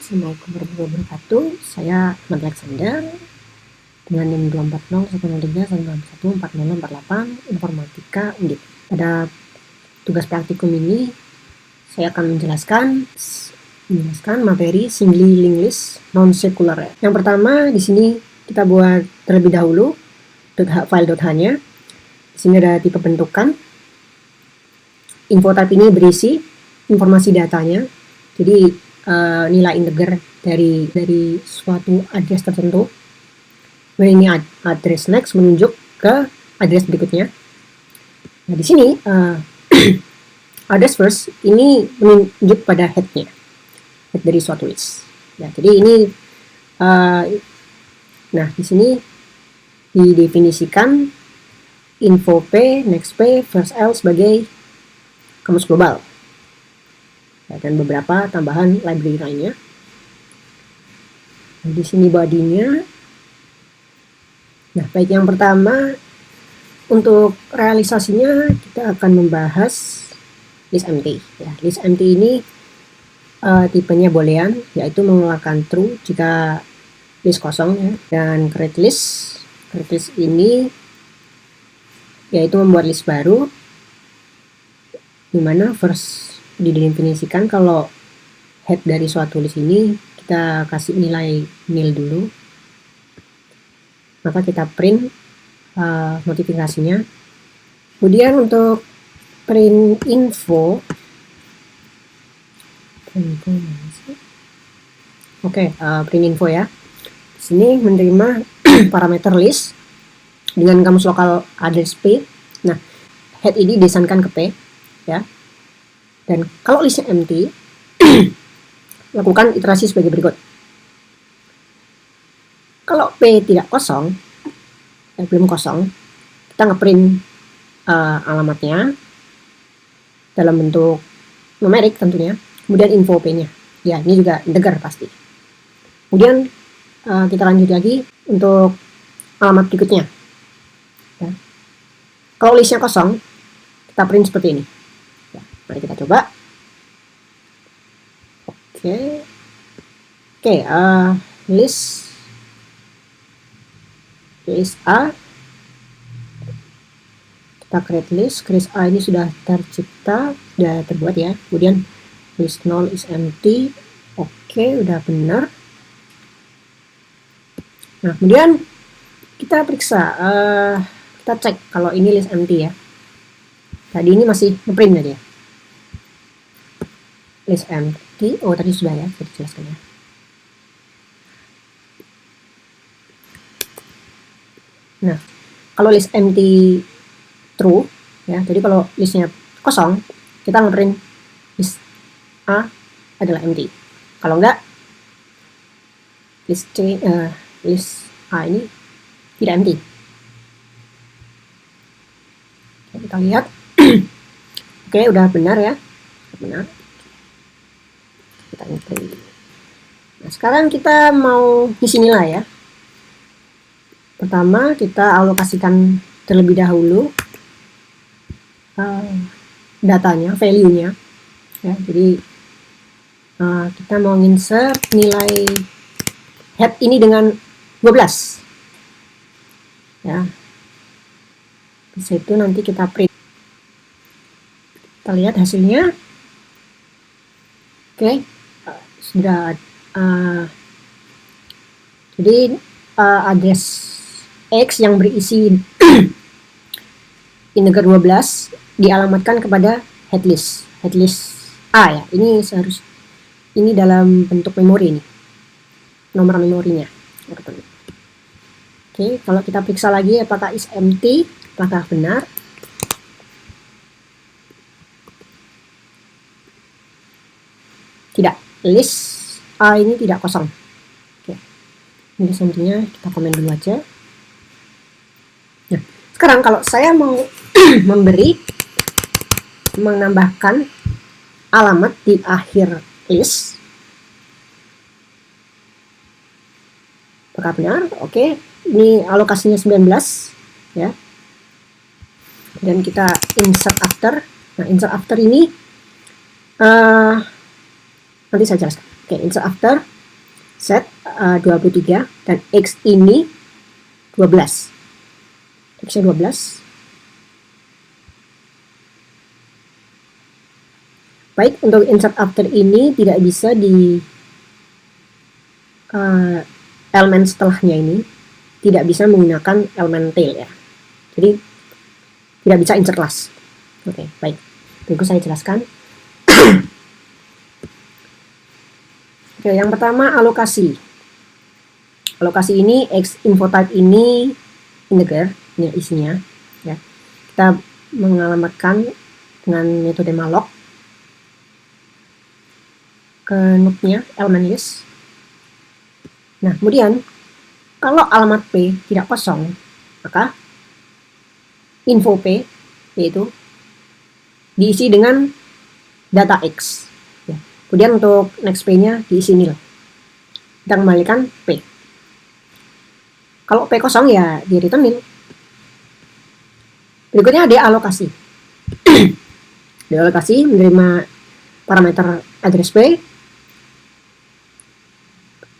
Assalamualaikum warahmatullahi wabarakatuh. Saya Ahmad Alexander dengan NIM 240 103 161 Informatika Undip. Pada tugas praktikum ini saya akan menjelaskan materi singly linked list non circular. Yang pertama di sini kita buat terlebih dahulu file.h-nya. Di sini ada tipe bentukan. Info type ini berisi informasi datanya. Jadi nilai integer dari suatu address tertentu. Kemudian ini address next menunjuk ke address berikutnya. Nah di sini address first ini menunjuk pada headnya, head dari suatu list. Ya, jadi ini nah di sini didefinisikan info p, next p, first l sebagai kamus global. Ya, dan beberapa tambahan library lainnya. Nah, di sini bodinya. Nah, baik, yang pertama untuk realisasinya kita akan membahas list empty. Ya, list empty ini tipenya boolean, yaitu mengeluarkan true jika list kosong, ya. Dan create list ini yaitu membuat list baru, dimana first didefinisikan kalau head dari suatu list ini kita kasih nilai nil dulu, maka kita print notifikasinya. Kemudian untuk print info, print info ya. Di sini menerima parameter list dengan kamus lokal address p. Nah, head ini didesainkan ke p, ya. Dan kalau listnya empty, lakukan iterasi sebagai berikut. Kalau P tidak kosong, belum kosong, kita ngeprint alamatnya dalam bentuk numerik tentunya. Kemudian info P-nya. Ya, ini juga integer pasti. Kemudian kita lanjut lagi untuk alamat berikutnya. Ya. Kalau listnya kosong, kita print seperti ini. Mari kita coba. List A. Kita create list A ini sudah tercipta, sudah terbuat ya. Kemudian list null is empty. Udah benar. Nah, kemudian kita periksa, kita cek kalau ini list empty ya. Tadi ini masih ngeprint tadi ya. List empty, tadi sudah ya, saya jelaskan ya. Nah, kalau list empty true, ya, jadi kalau listnya kosong, kita ngeprint list A adalah empty. Kalau enggak, list A ini tidak empty. Kita lihat. Udah benar ya, benar. Kita print. Nah, sekarang kita mau isi nilai ya. Pertama kita alokasikan terlebih dahulu datanya, value-nya. Ya, jadi kita mau insert nilai head ini dengan 12. Ya. Di situ nanti kita print. Kita lihat hasilnya. Sudah jadi address X yang berisi integer 12 dialamatkan kepada headlist A ya. Ini dalam bentuk memori ini. Nomor memorinya. Kalau kita periksa lagi apakah is empty, apakah benar. Tidak, list A ini tidak kosong. Ini selanjutnya kita komen dulu aja. Nah, sekarang kalau saya mau menambahkan alamat di akhir list, apakah benar? Ini alokasinya 19 ya. Dan kita insert after. Nah, insert after ini nanti saya jelaskan. Insert after Z 23 dan X ini 12. X-nya 12. Baik, untuk insert after ini tidak bisa di elemen setelahnya ini tidak bisa menggunakan elemen tail ya. Jadi tidak bisa insert last. Oke, baik. Berikut saya jelaskan. Oke, yang pertama alokasi. Alokasi ini X info type ini integer, ini isinya ya. Kita mengalamatkan dengan metode malloc ke node-nya elemen list. Nah, kemudian kalau alamat P tidak kosong, maka info P yaitu diisi dengan data X. Ya. Kemudian untuk next P-nya diisi nil. Kita kembalikan P. Kalau P kosong ya di return nil. Berikutnya ada alokasi. Alokasi menerima parameter address P.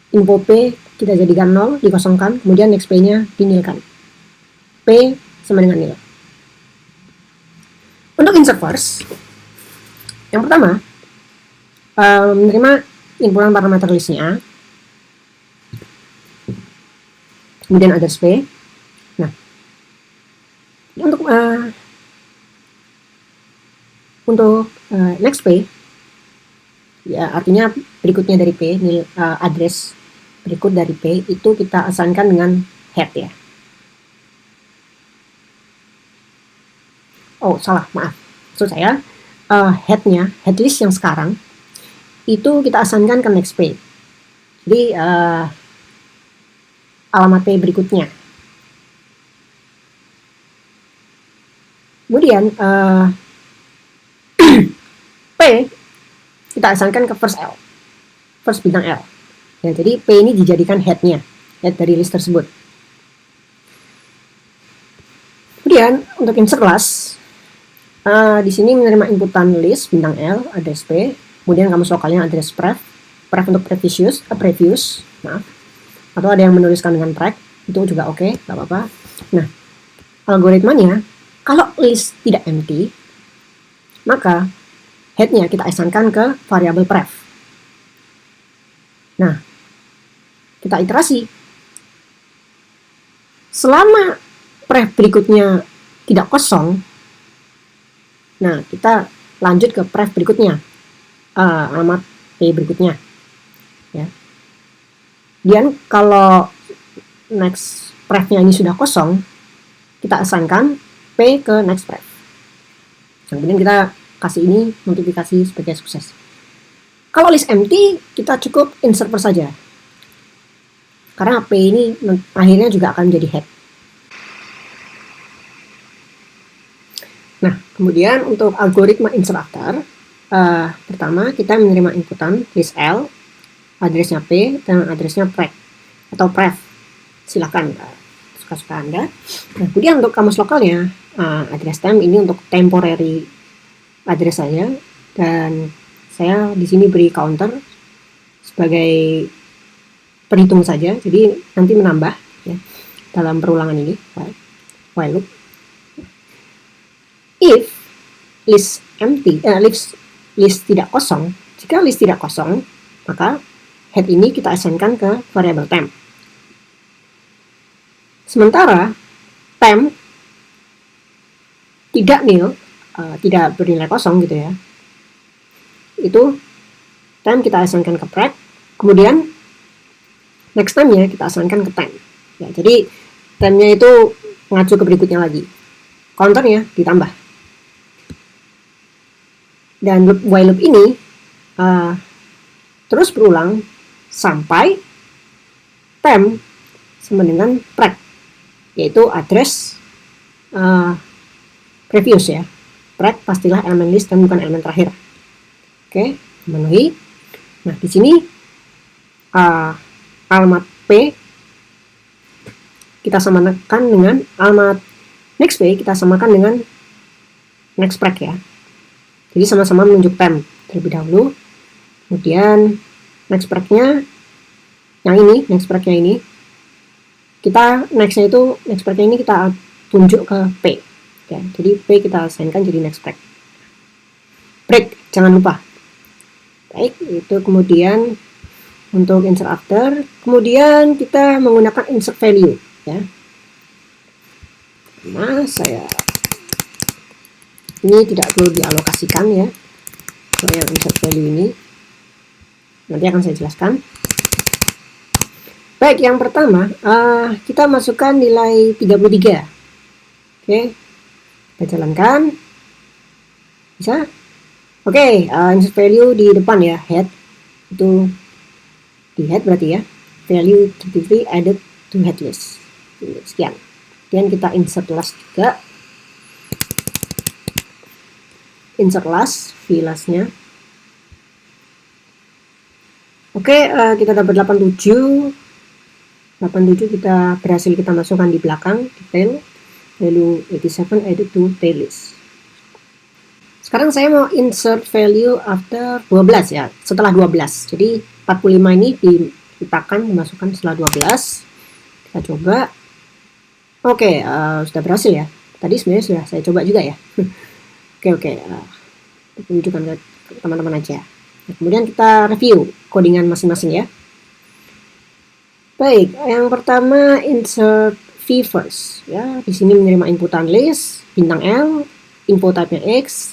Info P kita jadikan 0, dikosongkan, kemudian next P-nya dinilkan. P sama dengan nil. Untuk insert first, yang pertama, menerima inputan parameter listnya, kemudian address P. Nah, untuk next P, ya artinya berikutnya dari P, address berikut dari P itu kita assignkan dengan head ya. Oh salah, maaf. Maksud saya headnya, headlist yang sekarang itu kita assignkan ke next P. Jadi alamat P berikutnya. Kemudian P kita assignkan ke first L, first bintang L. Ya, jadi P ini dijadikan headnya, head dari list tersebut. Kemudian untuk insert class, di sini menerima inputan list bintang L, address P, kemudian kamus lokalnya address pref untuk previous, maaf. Atau ada yang menuliskan dengan preg, itu juga oke, nggak apa-apa. Nah, algoritmanya, kalau list tidak empty, maka headnya kita assignkan ke variabel pref. Nah, kita iterasi. Selama pref berikutnya tidak kosong, nah kita lanjut ke pref berikutnya, alamat P berikutnya. Ya. Dan kalau next prefnya ini sudah kosong, kita assignkan P ke next pref. Kemudian kita kasih ini notifikasi sebagai sukses. Kalau list empty, kita cukup insert saja. Karena P ini akhirnya juga akan menjadi head. Nah, kemudian untuk algoritma insert after, pertama kita menerima inputan list L, addressnya P, dan addressnya preg atau pref. Silakan, suka-suka Anda. Nah, kemudian untuk kamus lokalnya, address temp ini untuk temporary address saja, dan saya di sini beri counter sebagai perhitung saja, jadi nanti menambah ya dalam perulangan ini while loop. If list empty, list tidak kosong, jika list tidak kosong, maka head ini kita assignkan ke variabel temp. Sementara temp tidak nil, tidak bernilai kosong gitu ya, itu temp kita assignkan ke preg, kemudian next time-nya kita assignkan ke temp. Ya, jadi temp-nya itu mengacu ke berikutnya lagi. Counternya ditambah. Dan while loop ini terus berulang sampai temp sama dengan preg, yaitu address previous ya. Preg pastilah elemen list dan bukan elemen terakhir. Oke, memenuhi. Nah, di sini alamat P kita samakan dengan alamat next P kita samakan dengan next preg ya. Jadi sama-sama menunjuk temp terlebih dahulu. Kemudian next preg-nya yang ini, next breaknya ini, kita nextnya itu, next breaknya ini kita tunjuk ke P. Ya, jadi P kita assignkan jadi next break. Break, jangan lupa. Baik, itu kemudian untuk insert after, kemudian kita menggunakan insert value. Ya, nah saya ini tidak perlu dialokasikan ya, so yang insert value ini nanti akan saya jelaskan. Baik, yang pertama kita masukkan nilai 33. Oke, kita jalankan. Bisa? Oke, insert value di depan ya, head itu di head berarti ya, value 33 added to head list. Sekian. Kemudian kita insert last juga. Insert last, v lastnya. Oke, kita dapat 87. 87 kita berhasil kita masukkan di belakang detail value 87 added to playlist. Sekarang saya mau insert value after 12 ya, setelah 12. Jadi 45 ini diletakkan dimasukkan setelah 12. Kita coba. Oke, sudah berhasil ya. Tadi sebenarnya sudah saya coba juga ya. Oke, tunjukkan ke teman-teman aja. Nah, kemudian kita review codingan masing-masing ya. Baik, yang pertama insert v first ya. Di sini menerima inputan list bintang L, info type-nya X,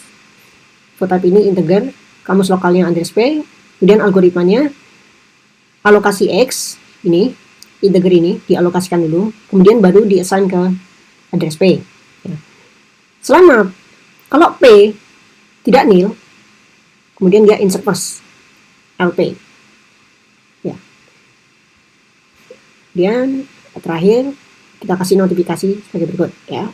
info type ini integer, kamus lokalnya address P, kemudian algoritmanya alokasi X ini, integer ini dialokasikan dulu, kemudian baru diassign ke address P. Ya. Selama kalau P tidak nil, kemudian dia insert first LP. Kemudian terakhir kita kasih notifikasi sebagai berikut ya.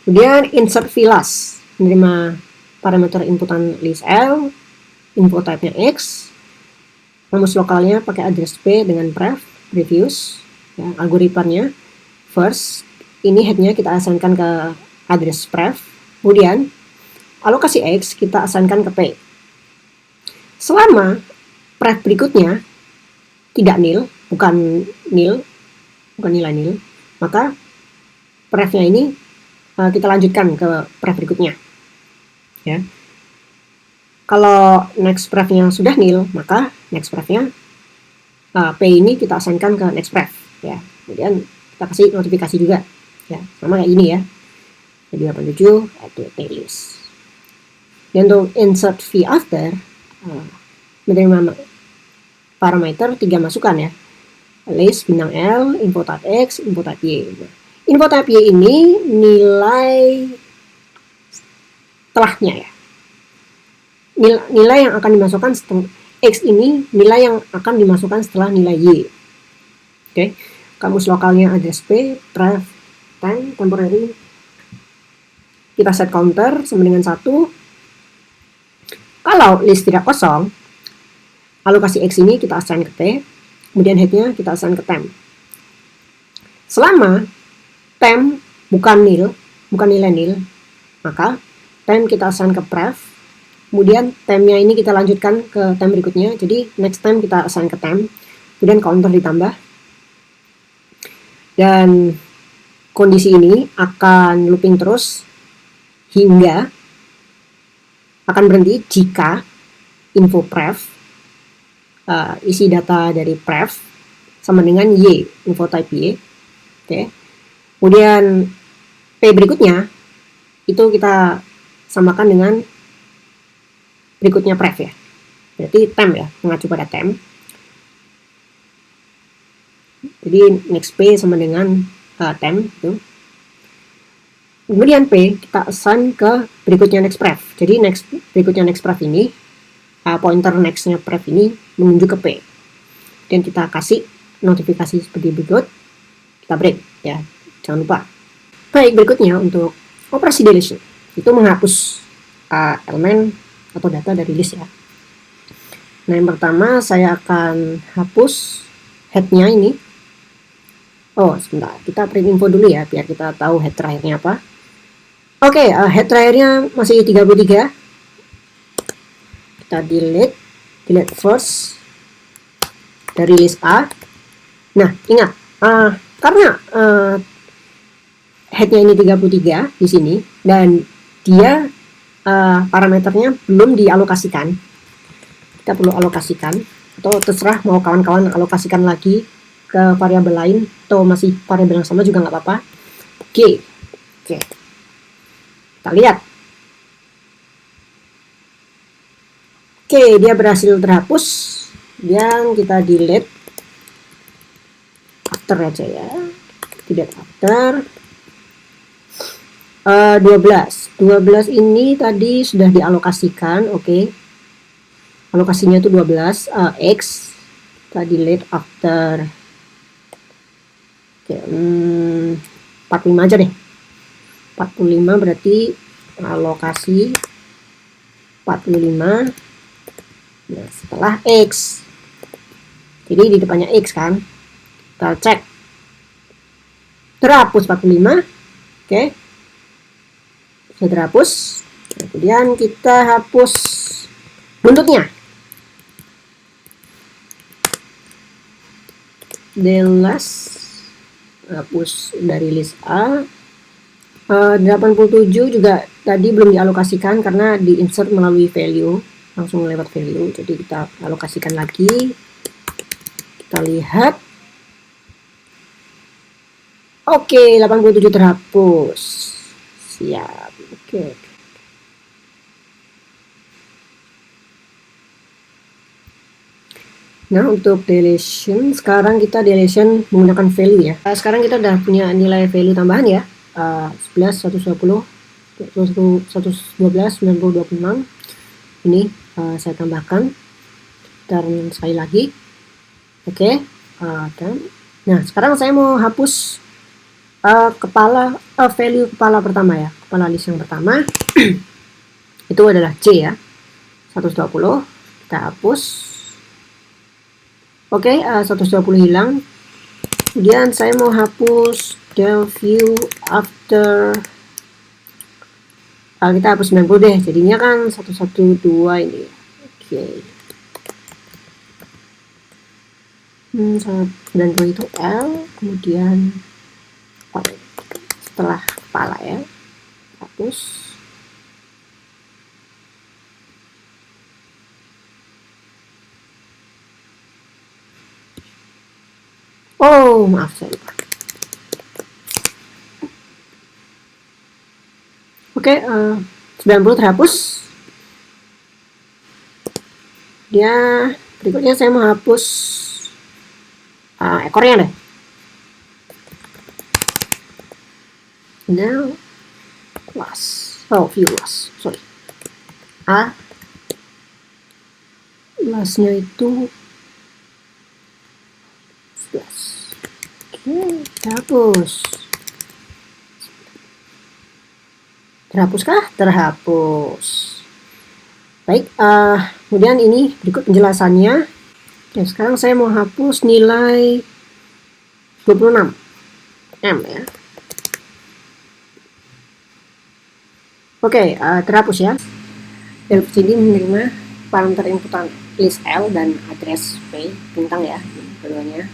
Kemudian insert v last, menerima parameter inputan list L, info type-nya X, kamus lokalnya pakai address P dengan pref, previous, ya, algoritmanya first, ini headnya kita assignkan ke address pref, kemudian alokasi X kita assignkan ke P. Selama pref berikutnya tidak nil, bukan nilai nil, maka prefnya ini kita lanjutkan ke pref berikutnya ya. Kalau next prefnya sudah nil, maka next prefnya P ini kita assignkan ke next pref ya. Kemudian kita kasih notifikasi juga ya, sama kayak ini ya. Jadi 87 add playlist. Dan untuk insert v after menerima parameter 3 masukan ya, list bintang L, info type X, info type Y. Info type Y ini nilai setelahnya ya, nilai yang akan dimasukkan setelah X ini nilai yang akan dimasukkan setelah nilai Y. Oke, kamus lokalnya address P, pref, time, temporary, kita set counter sama dengan 1. Kalau list tidak kosong, alokasi X ini kita assign ke P, kemudian headnya kita assign ke temp. Selama temp bukan nil, bukan nilai nil, maka temp kita assign ke pref, kemudian tempnya ini kita lanjutkan ke temp berikutnya, jadi next temp kita assign ke temp, kemudian counter ditambah, dan kondisi ini akan looping terus hingga akan berhenti jika info pref, isi data dari pref sama dengan Y, info type Y. Oke. Kemudian P berikutnya itu kita samakan dengan berikutnya pref ya. Berarti temp ya, mengacu pada temp. Jadi next P sama dengan temp itu. Kemudian P kita assign ke berikutnya next pref. Jadi berikutnya next pref ini pointer nextnya pref ini menuju ke P. Dan kita kasih notifikasi seperti berikut. Kita break ya, jangan lupa. Baik, berikutnya untuk operasi deletion itu menghapus elemen atau data dari list ya. Nah, yang pertama saya akan hapus headnya ini. Oh, sebentar, kita print info dulu ya biar kita tahu head terakhirnya apa. Oke, head terakhirnya masih 33. Kita delete first, dari list A. Nah, ingat, karena headnya ini 33 di sini, dan dia parameternya belum dialokasikan, kita perlu alokasikan, atau terserah mau kawan-kawan alokasikan lagi ke variabel lain, atau masih variabel yang sama juga nggak apa-apa. Oke, kita lihat. Oke, dia berhasil terhapus, dan kita delete after aja ya, delete after. 12 ini tadi sudah dialokasikan. Oke, alokasinya itu 12 X, kita delete after. Oke, 45 aja deh, 45 berarti alokasi 45. Nah, setelah X, jadi di depannya X kan, kita cek terhapus 45. Oke, sudah terhapus. Kemudian kita hapus buntutnya, delas, hapus dari list A. 87 juga tadi belum dialokasikan karena di insert melalui value, langsung lewat value, jadi kita alokasikan lagi. Kita lihat, oke, 87 terhapus, siap. Oke. Nah, untuk deletion, sekarang kita deletion menggunakan value ya. Sekarang kita udah punya nilai value tambahan ya, 11, 120, 112, 90, 26. Ini saya tambahkan, dan sekali lagi. Oke, nah sekarang saya mau hapus kepala value kepala pertama ya, kepala list yang pertama. Itu adalah C ya, 120, kita hapus. Oke, 120 hilang. Kemudian saya mau hapus del view after, kita hapus 90 deh, jadinya kan 112 ini. Oke, 90 itu L, kemudian setelah kepala ya, hapus. Oh, maaf, saya lupa. Oke, 90 terhapus. Dia berikutnya saya mau hapus ekornya deh. Now class, view class, sorry. Classnya itu 11. Oke, terhapus. Terhapuskah? Terhapus. Baik, kemudian ini berikut penjelasannya. Oke, sekarang saya mau hapus nilai 26 M ya. Oke, terhapus ya. Delph sini menerima parameter inputan list L dan address P, bintang ya, keduanya.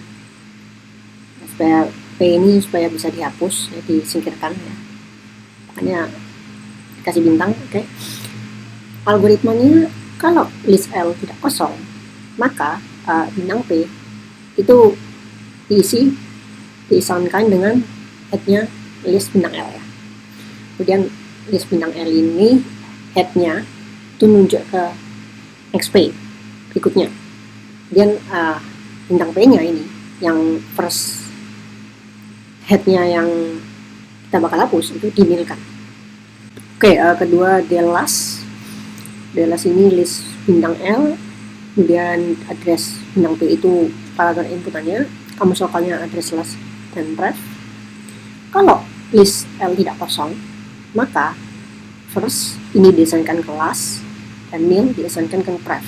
Supaya P ini supaya bisa dihapus, ya, disingkirkan ya. Makanya dikasih bintang. Oke. Algoritmanya, kalau list L tidak kosong, maka bintang P itu diisankan dengan headnya list bintang L ya. Kemudian list bintang L ini headnya itu menunjuk ke XP berikutnya. Kemudian bintang P nya ini yang first headnya yang kita bakal hapus itu dinilkan. Oke, kedua delas ini list bintang L, kemudian address bintang P itu parameter inputannya, kamus lokalnya address list dan ref. Kalau list L tidak kosong, maka first ini diasankan ke last dan nil diasankan ke pref.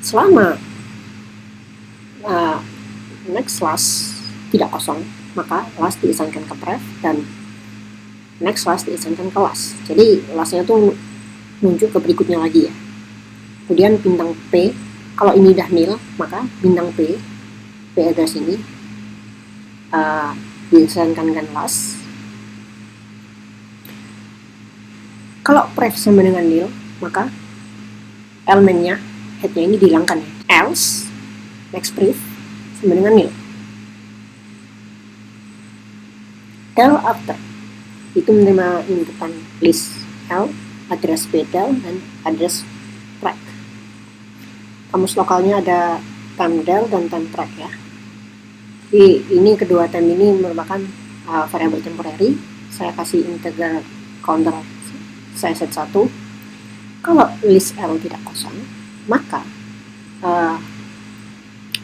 Selama next last tidak kosong, maka last diasankan ke pref dan next last diasankan ke last. Jadi lastnya tuh nunjuk ke berikutnya lagi ya. Kemudian bintang P, kalau ini udah nil, maka bintang P p address ini diasainkan dengan last. Kalau pref sama dengan nil, maka elemennya, headnya ini dihilangkan ya. Else, next pref sama dengan nil. Del after itu menerima inputan list L, address pedal, dan address track. Kamus lokalnya ada time del dan time track ya. Jadi ini kedua time ini merupakan variabel temporary. Saya kasih integer counter, saya set 1. Kalau list L tidak kosong, maka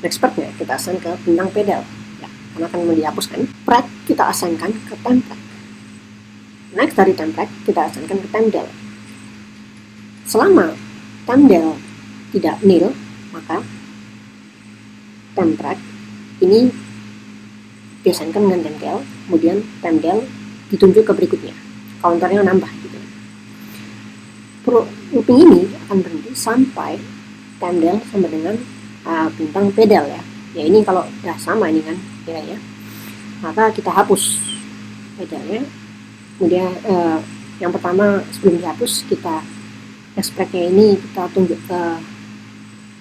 expert-nya kita assign ke bintang pedal ya, karena akan mau dihapuskan. Track kita assignkan ke time track. Next dari time track kita assignkan ke time del. Selama time del tidak nil, maka time track ini diassignkan dengan time del, kemudian time del ditunjuk ke berikutnya, counternya nambah gitu. Looping ini akan berhenti sampai time del sama dengan bintang pedal ya. Ya ini kalau udah sama ini kan ya, maka kita hapus pedalnya. Kemudian yang pertama sebelum dihapus, kita express-nya ini kita tunjuk ke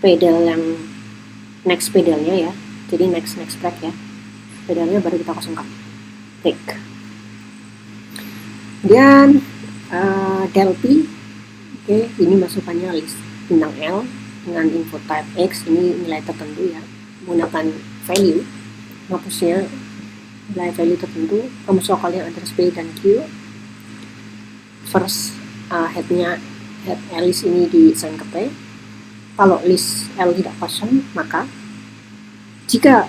pedal yang next pedalnya ya. Jadi next track ya. Pedalnya baru kita kosongkan. Take. Kemudian del P, oke, ini masukannya list bintang L dengan info type X, ini nilai tertentu ya, menggunakan value. Hapusnya nilai value tertentu. Kamus lokalnya address P dan Q. First head list ini diassign ke P. Kalau list L tidak kosong, maka jika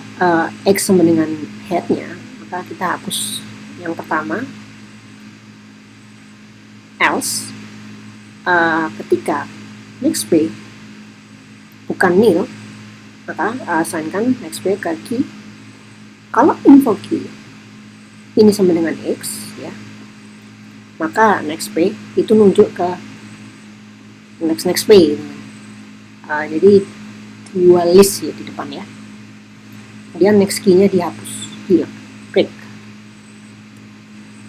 X sama dengan headnya, maka kita hapus yang pertama. Else, ketika next P bukan nil, maka assignkan next P ke Q. Kalau info Q ini sama dengan X ya, maka next P itu nunjuk ke next P. Jadi dua list ya di depan ya. Kemudian next key-nya dihapus, hilang, break.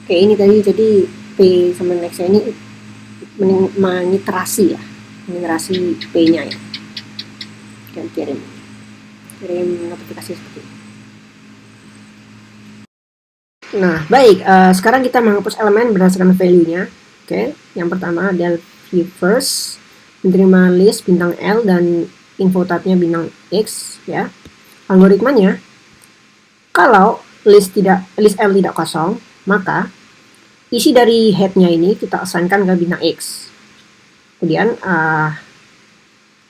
Oke, ini tadi jadi P sama next-nya ini meniterasi ya, meniterasi P-nya ya. Dan kirim notifikasi seperti ini. Nah, baik. Sekarang kita menghapus elemen berdasarkan value-nya. Oke, yang pertama del view first menerima list bintang L dan info type-nya bintang X ya. Algoritmanya, kalau list L tidak kosong, maka isi dari head-nya ini kita assignkan ke bintang X. Kemudian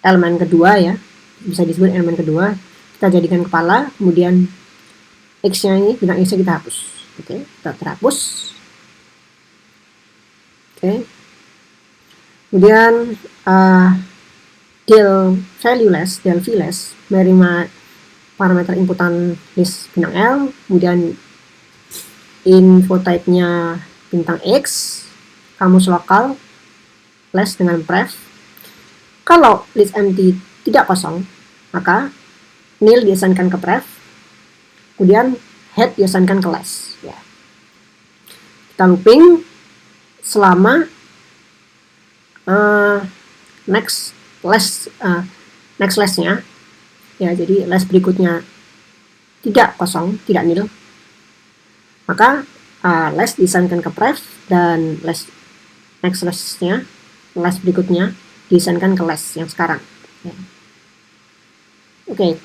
elemen kedua ya, bisa disebut elemen kedua, kita jadikan kepala, kemudian X-nya ini, bintang X-nya kita hapus. Oke, kita terhapus. Oke. Kemudian del valueless, del v-less menerima parameter inputan list bintang L, kemudian info type-nya bintang X, kamus lokal, less dengan pref. Kalau list empty tidak kosong, maka nil diassignkan ke pref, kemudian head diassignkan ke less. Ya. Kita looping selama next less-nya ya, jadi less berikutnya tidak kosong, tidak nil, maka less diassignkan ke pref dan next less-nya, less berikutnya diassignkan ke less yang sekarang ya. Oke,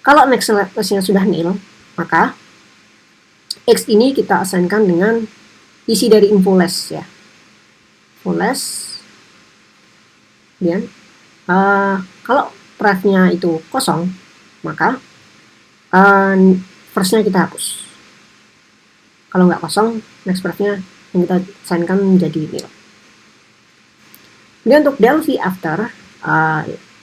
kalau next less-nya sudah nil, maka X ini kita assignkan dengan isi dari info less ya, info less. Kemudian kalau pref-nya itu kosong, maka first-nya kita hapus. Kalau nggak kosong, next pref-nya yang kita assignkan menjadi nil. Kemudian untuk del v after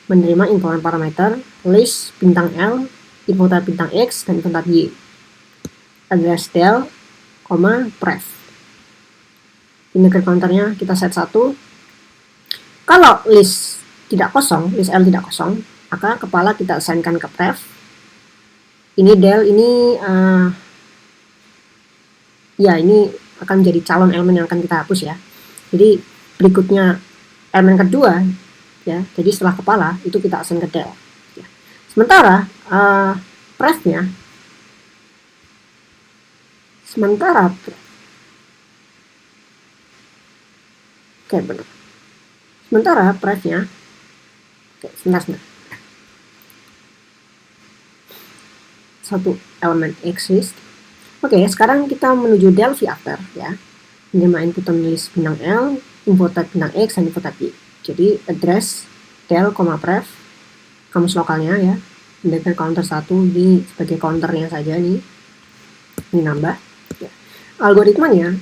menerima inputan parameter list bintang L, info type bintang X, dan info type Y. Address del, pref. Integer counternya kita set 1. Kalau list tidak kosong, list L tidak kosong, maka kepala kita assignkan ke pref. ini del ini ya ini akan menjadi calon elemen yang akan kita hapus ya. Jadi berikutnya elemen kedua ya, jadi setelah kepala itu kita assign ke del ya. Sementara prefnya sementara prefnya sebentar satu elemen exist. Sekarang kita menuju del vafter ya. Menerima input list bintang L, info type bintang X, dan info type Y. Jadi address del, pref, kamus lokalnya ya. Dengan counter 1 ini sebagai counternya saja nih. Ini nambah. Ya. Algoritmanya,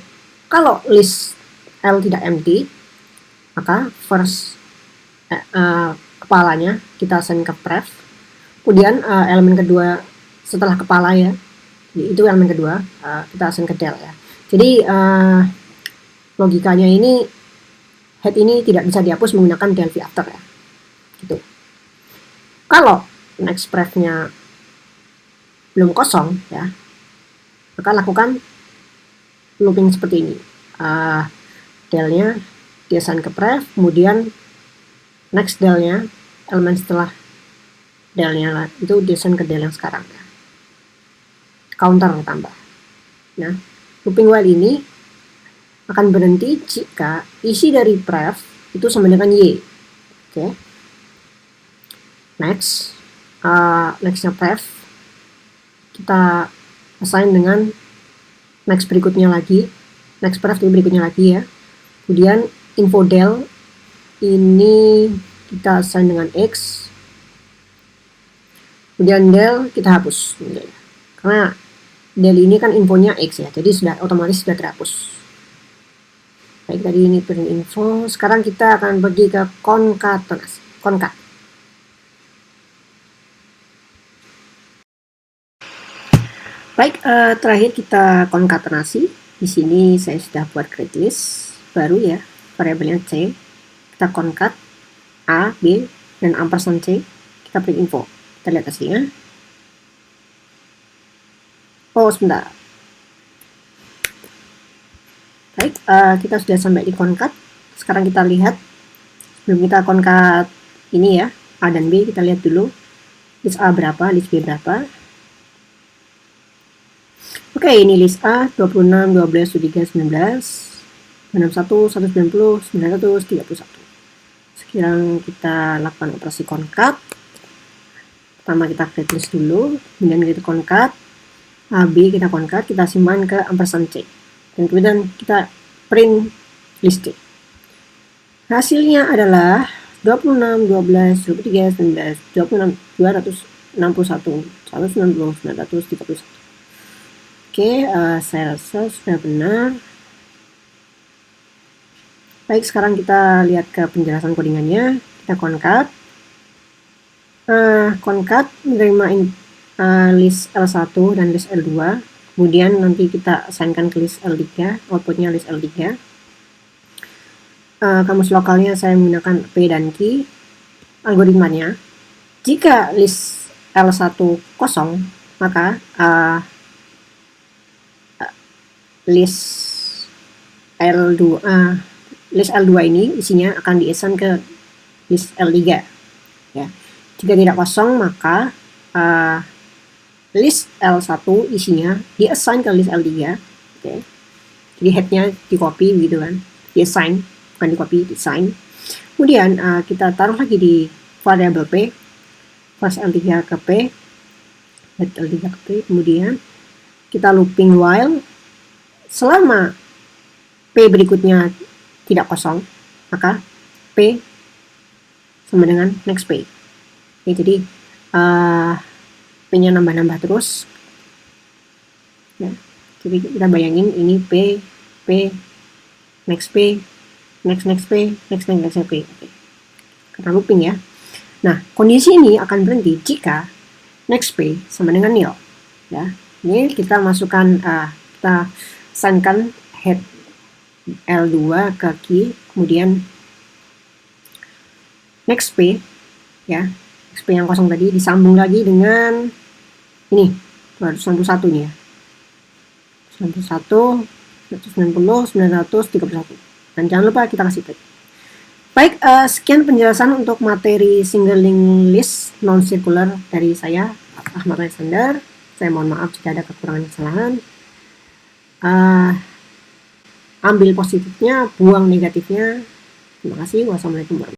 kalau list L tidak empty, maka first kepalanya kita assign ke pref. Kemudian elemen kedua setelah kepala ya, itu elemen kedua kita assign ke del ya. Jadi logikanya ini head ini tidak bisa dihapus menggunakan del vafter ya. Gitu. Kalau next prefnya belum kosong ya, maka lakukan looping seperti ini. Delnya diassign ke pref, kemudian next delnya elemen setelah delnya itu diassign ke del yang sekarang ya. Counter tambah. Nah, looping while ini akan berhenti jika isi dari pref itu sama dengan y. Nextnya pref kita assign dengan next berikutnya lagi, next pref berikutnya lagi ya. Kemudian info del ini kita assign dengan x, kemudian del kita hapus karena del ini kan infonya x ya, jadi sudah otomatis sudah terhapus. Baik, tadi ini print info. Sekarang kita akan pergi ke konkatenasi. Baik, terakhir kita konkatenasi. Di sini saya sudah buat create list baru ya, variabelnya c. Kita concat a, b, dan ampersand c. Kita print info. Kita lihat hasilnya. Oh, sebentar. Baik, kita sudah sampai di concat. Sekarang kita lihat, sebelum kita concat ini ya, A dan B, kita lihat dulu list A berapa, list B berapa. Ini list A 26, 12, 23, 19, 61, 190, 900, 31. Sekarang kita lakukan operasi concat. Pertama kita create list dulu, kemudian kita concat A, B, kita concat, kita simpan ke ampersand C, dan kemudian kita print list C. Hasilnya adalah 26, 12, 23, 19, 26, 261, 190, 931. Saya rasa sudah benar. Baik, sekarang kita lihat ke penjelasan codingannya. Kita concat. Concat menerima list L1 dan list L2, kemudian nanti kita assignkan ke list L3, outputnya list L3. Kamus lokalnya saya menggunakan P dan Q. Algoritmanya, jika list L1 kosong, maka list L2 ini isinya akan diassign ke list L3 ya. Jika tidak kosong, maka list L1 isinya diassign ke list L3. Jadi headnya di copy gitu kan, diassign, bukan di copy, diassign. Kemudian kita taruh lagi di variabel P, first L3 ke P, head L3 ke P, kemudian kita looping while selama P berikutnya tidak kosong, maka P sama dengan next P. Jadi P-nya nambah-nambah terus ya. Jadi kita bayangin ini P, next P, next P, next P. Karena looping ya. Nah, kondisi ini akan berhenti jika next P sama dengan nil ya. Ini kita masukkan, kita assignkan head L2 ke key, kemudian next P ya, next P yang kosong tadi disambung lagi dengan ini 291 nih ya. 91, 190, 931. Dan jangan lupa kita kasih tag. Baik, sekian penjelasan untuk materi single linked list non-circular dari saya, Ahmad Alexander. Saya mohon maaf jika ada kekurangan kesalahan. Ambil positifnya, buang negatifnya. Terima kasih. Wassalamualaikum warahmatullahi wabarakatuh.